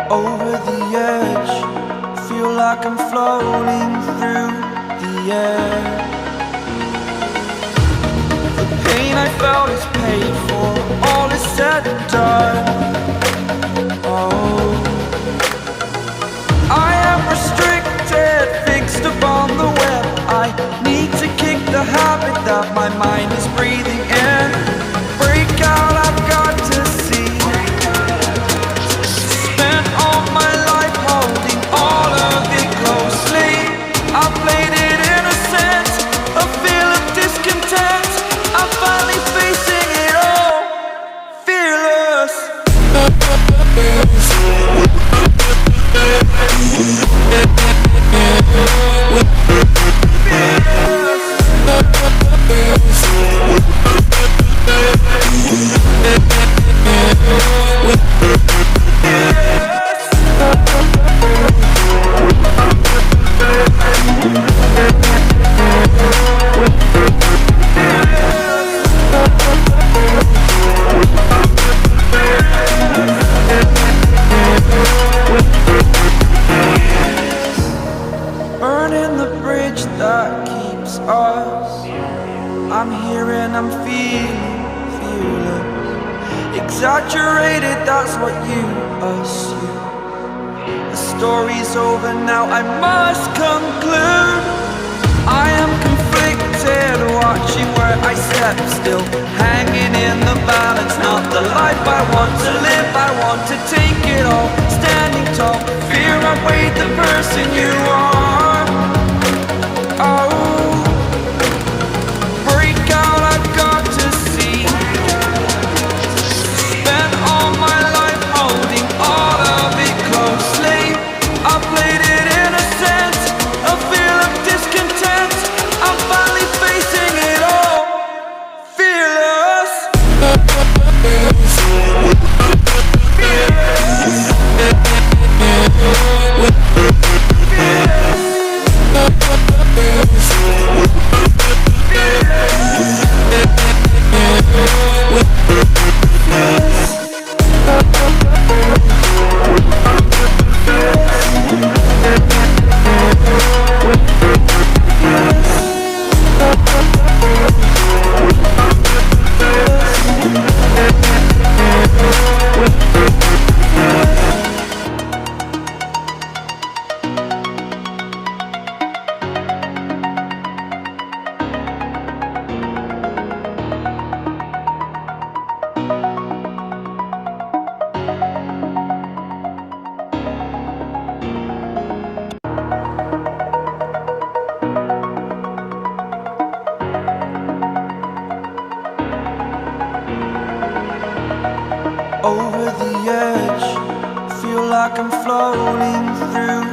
Over the edge, feel like I'm floating through the air. The pain I felt is paid for, all is said and done. Oh, I am restricted, fixed upon the web. I need to kick the habit that my mind is breathing in. Break out, I've got to see. Spent all my life holding all of it closely. I played it innocent, a feel of discontent. I'm finally facing it all, fearless. Burning the bridge that keeps us. I'm here and I'm feeling fearless. Exaggerated, that's what you assume. The story's over now, I must conclude. I am conflicted, watching where I step still, hanging in the balance. Not the life I want to live, I want to take it all. Standing tall, fear outweighed the person you are. Oh, break out, I've got to see. Spent all my life holding all of it closely. I played it innocent, a feel of discontent. I'm finally facing it all, fearless. Over the edge, feel like I'm floating through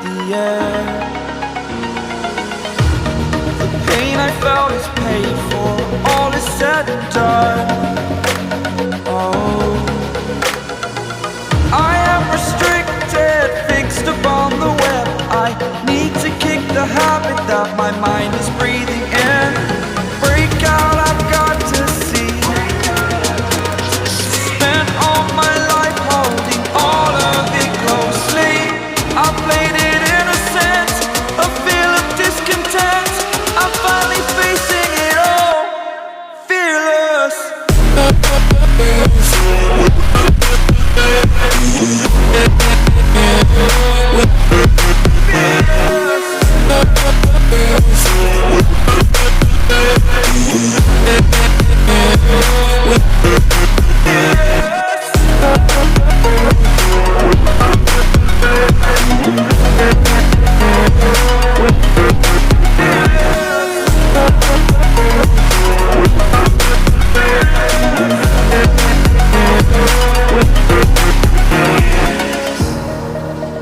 the air. The pain I felt is paid for, all is said and done. Oh, I am restricted, fixed upon the web. I need to kick the habit that my mind is breathing in. Break out, I've got to see. Spent all my life holding all of it closely. I played it innocent, a feel of discontent. I'm finally facing it all, fearless.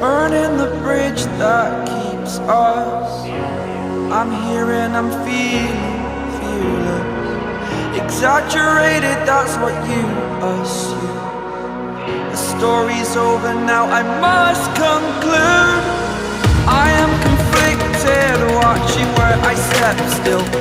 Burning the bridge that keeps us. I'm here and I'm feeling fearless. Exaggerated, that's what you assume. The story's over now, I must conclude. I am conflicted, watching where I step step still.